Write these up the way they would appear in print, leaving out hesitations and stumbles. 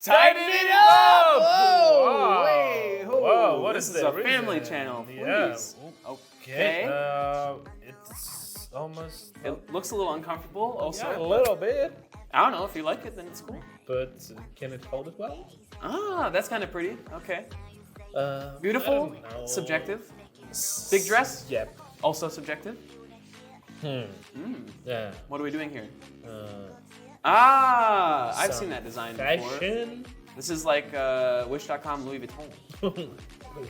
Tighten it up! Whoa! Wow. Wait, Whoa, what this is is the a family reason? channel, Yeah. please. Okay. It's almost. It looks a little uncomfortable also. Yeah, a little bit. I don't know, if you like it, then it's cool. But can it hold it well? Ah, that's kind of pretty. Okay. I Beautiful, don't know. subjective. Big dress, Yep. also subjective. Yeah. What are we doing here? Uh, I've some seen that design before. fashion. This is like Wish.com Louis Vuitton.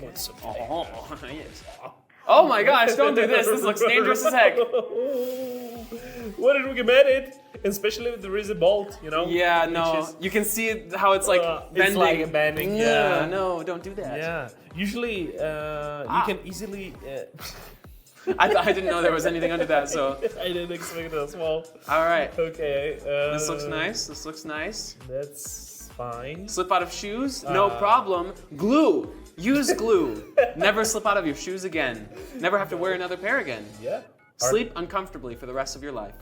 What's Oh, yes. Oh my gosh, don't do this. This looks dangerous as heck. What did we get it? Especially if there is a bolt, you know? Yeah, which no. is- You can see how it's like bending. It's like bending, Yeah, yeah. no, don't do that. Yeah. Usually, you can easily. I didn't know there was anything under that, so. I didn't expect it as well. All right. Okay. This looks nice. This looks nice. That's fine. Slip out of shoes? No problem. Glue. Use glue. Never slip out of your shoes again. Never have to wear another pair again. Yeah. Sleep uncomfortably for the rest of your life.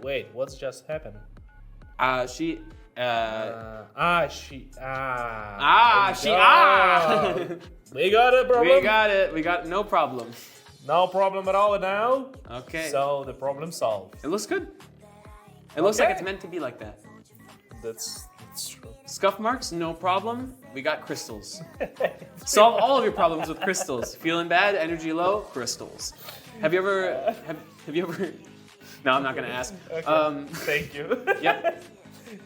Wait, what's just happened? She. We got a problem. We got it. We got no problem. No problem at all now. Okay. So the problem solved. It looks good. It looks like Okay. it's meant to be like that. That's true. Scuff marks, no problem. We got crystals. Solve all of your problems with crystals. Feeling bad, energy low, crystals. Have you ever? Have you ever? No, I'm not gonna ask. Okay. Thank you. Yep.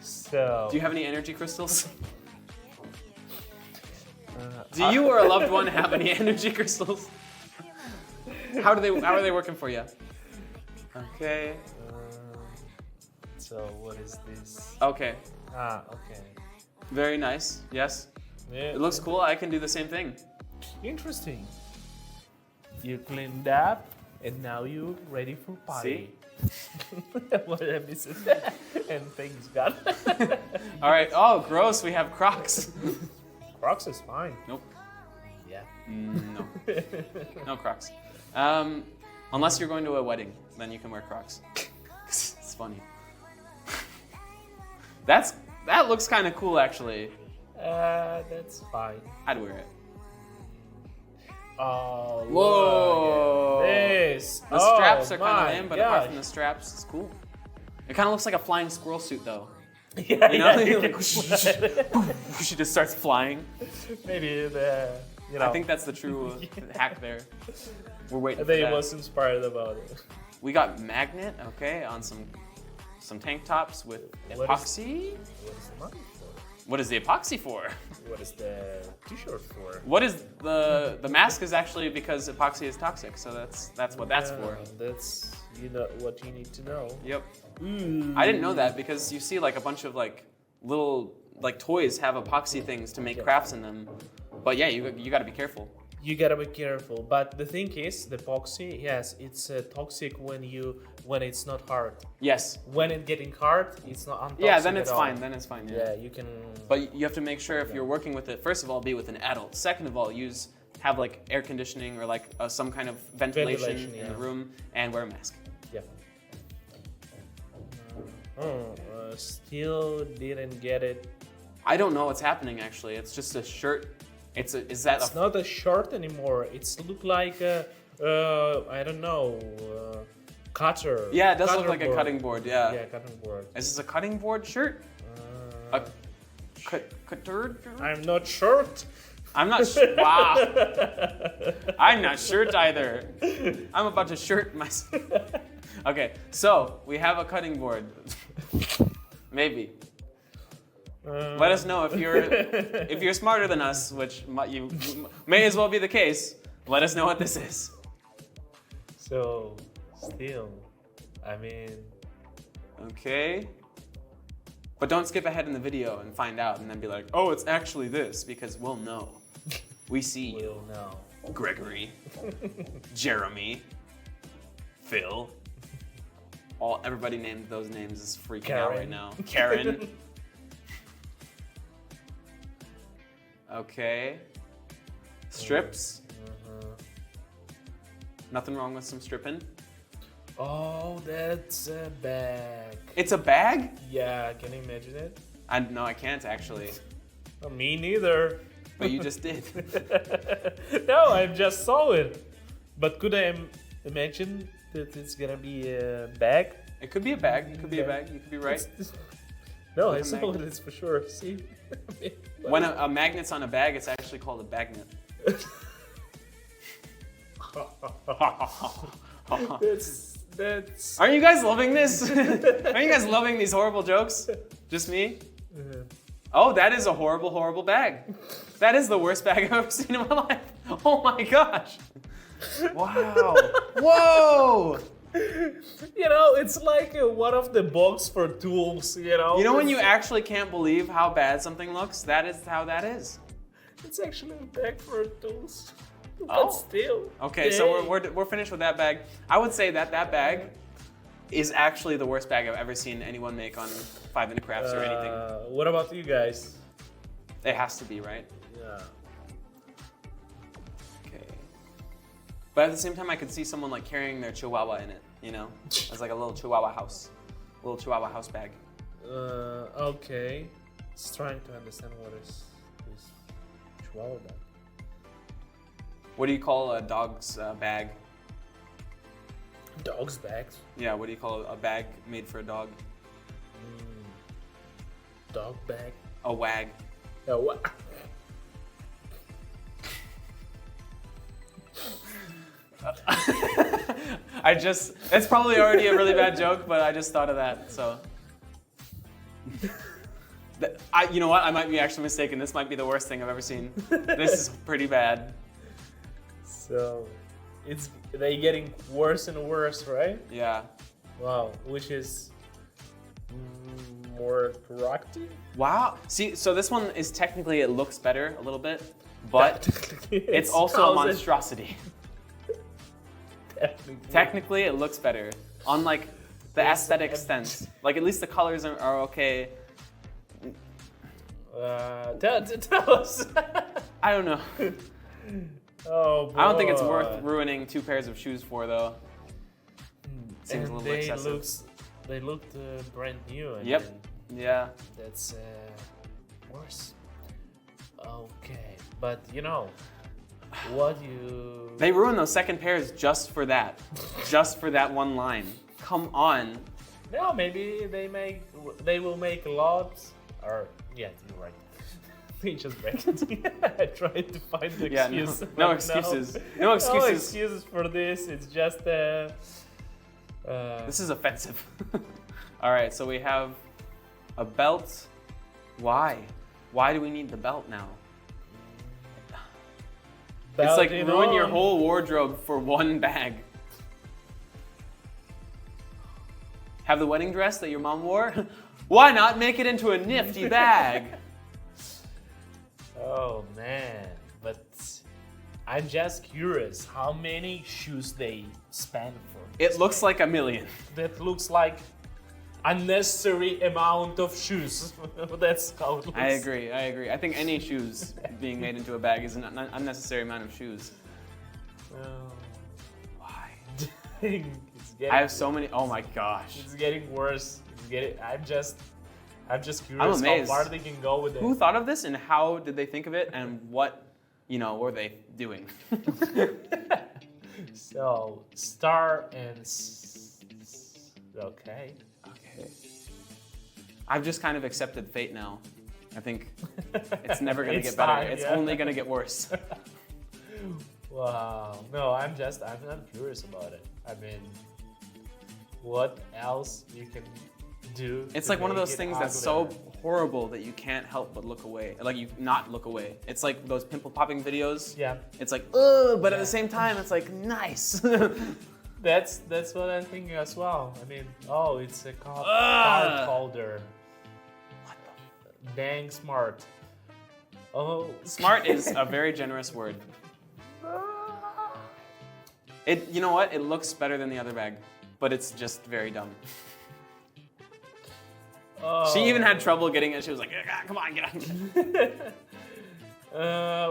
So. Do you have any energy crystals? Do you or a loved one have any energy crystals? How are they working for you? Okay. So what is this? Okay. Okay. Very nice. Yes. Yeah. It looks cool. I can do the same thing. Interesting. You cleaned up, and now you're ready for party. What I miss and things gone. All right. Oh, gross. We have Crocs. Crocs is fine. Nope. Yeah. No. No Crocs. Unless you're going to a wedding, then you can wear Crocs. It's funny. That looks kind of cool, actually. That's fine. I'd wear it. Oh, Whoa! look at this. The straps are kind of my lame, but apart gosh. from the straps, it's cool. It kind of looks like a flying squirrel suit, though. Yeah, You know, yeah. like, she just starts flying. Maybe the, you know. I think that's the true hack there. We're waiting I for think that. it was inspired about it. We got magnet, okay, on some tank tops with epoxy. What is the money for? What is the epoxy for? What is the t-shirt for? What is the mask is actually because epoxy is toxic, so that's what that's for. That's what you need to know. Yep. I didn't know that because you see like a bunch of like little like toys have epoxy things to make crafts in them. But yeah, you got to be careful. You gotta be careful, but the thing is, the epoxy, yes, it's toxic when it's not hard. Yes. When it's getting hard, it's not untoxic. Yeah, then it's at all. fine. Then it's fine. Yeah. Yeah, you can. But you have to make sure if you're working with it, first of all, be with an adult. Second of all, have like air conditioning or like some kind of ventilation in the room, and wear a mask. Yeah. Still didn't get it. I don't know what's happening actually. It's just a shirt. Is that It's not a shirt anymore. It's look like I don't know, cutter. Yeah, it does look cutter like a board. cutting board. Yeah. Yeah, cutting board. Is this a cutting board shirt? A cutter? I'm not short. I'm not sure. Wow. I'm not shirt either. I'm about to shirt myself. Okay, so we have a cutting board. Maybe. Let us know if you're smarter than us, which you may as well be the case. Let us know what this is. So, still, I mean. Okay. But don't skip ahead in the video and find out and then be like, oh, it's actually this, because we'll know. We see you. We'll know. Gregory. Jeremy. Phil. Everybody named those names is freaking out right now. Karen. Okay. Strips. Nothing wrong with some stripping. Oh, that's a bag. It's a bag? Yeah, can you imagine it? No, I can't actually. Me neither. But you just did. No, I just saw it. But could I imagine that it's gonna be a bag? It could be a bag. It could be a bag. You could be right. No, With I a saw magnet. it. It's for sure. See. When a magnet's on a bag, it's actually called a bagnet. That's. Aren't you guys loving this? Aren't you guys loving these horrible jokes? Just me? Oh, that is a horrible, horrible bag. That is the worst bag I've ever seen in my life. Oh my gosh. Wow. Whoa. You know, it's like one of the box for tools, you know? You know when you actually can't believe how bad something looks? That is how that is. It's actually a bag for tools. Oh. But still. Okay, so we're finished with that bag. I would say that bag is actually the worst bag I've ever seen anyone make on 5 Minute Crafts or anything. What about you guys? It has to be, right? Yeah. Okay. But at the same time, I could see someone like carrying their chihuahua in it, you know? It's like a little chihuahua house. A little chihuahua house bag. Okay. Just trying to understand what is this chihuahua bag. What do you call a dog's bag? Dog's bags? Yeah, what do you call a bag made for a dog? Dog bag? A wag. Oh, what? It's probably already a really bad joke, but I just thought of that, so. You know what, I might be actually mistaken. This might be the worst thing I've ever seen. This is pretty bad. So, they getting worse and worse, right? Yeah. Wow, which is more productive? Wow. See, so this one is technically, it looks better a little bit, but it's also a how's it- monstrosity. Technically, it looks better on like the aesthetic sense. Like at least the colors are okay. Tell us. I don't know. Oh, boy. I don't think it's worth ruining 2 pairs of shoes for though. Seems a And little excessive. They looked brand new. And Yep. then Yeah. that's worse. Okay, but you know, what you... They ruined those second pairs just for that. Just for that one line. Come on. No, maybe they will make lots. Or yeah, you're right. They just break it. I tried to find the Yeah, excuse. no but excuses. No No excuses. excuses for this. It's just This is offensive. All right, so we have a belt. Why? Why do we need the belt now? It's like belting ruin your on. whole wardrobe for one bag. Have the wedding dress that your mom wore? Why not make it into a nifty bag? Oh man, but I'm just curious how many shoes they spend for. It looks like a million. That looks like unnecessary amount of shoes. That's how it looks. I agree. I think any shoes being made into a bag is an unnecessary amount of shoes. Why? It's getting, I have so many. Oh my gosh. It's getting worse. I'm just curious I'm amazed. how far they can go with it. Who thought of this and how did they think of it and what, were they doing? So, star and okay. Okay. I've just kind of accepted fate now. I think it's never gonna It's get better. time, It's yeah. only gonna get worse. Wow. No, I'm curious about it. I mean, what else you can do? It's to like one of make those it things that's so uglier? horrible that you can't help but look away. Like you not look away. It's like those pimple popping videos. Yeah. It's like, ugh, but at the same time, it's like, nice. That's what I'm thinking as well. I mean, oh, it's a card holder. What the? Dang smart. Oh. Smart is a very generous word. You know what? It looks better than the other bag, but it's just very dumb. Oh. She even had trouble getting it. She was like, come on, get on.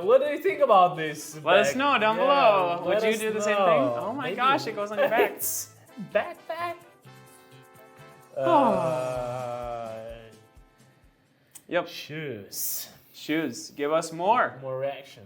What do you think about this? Let us know down below. Would let you us do the same thing? know. Oh my Maybe. gosh, it goes on your back. It's backpack. Yep. Shoes. Shoes. Give us more. More reaction.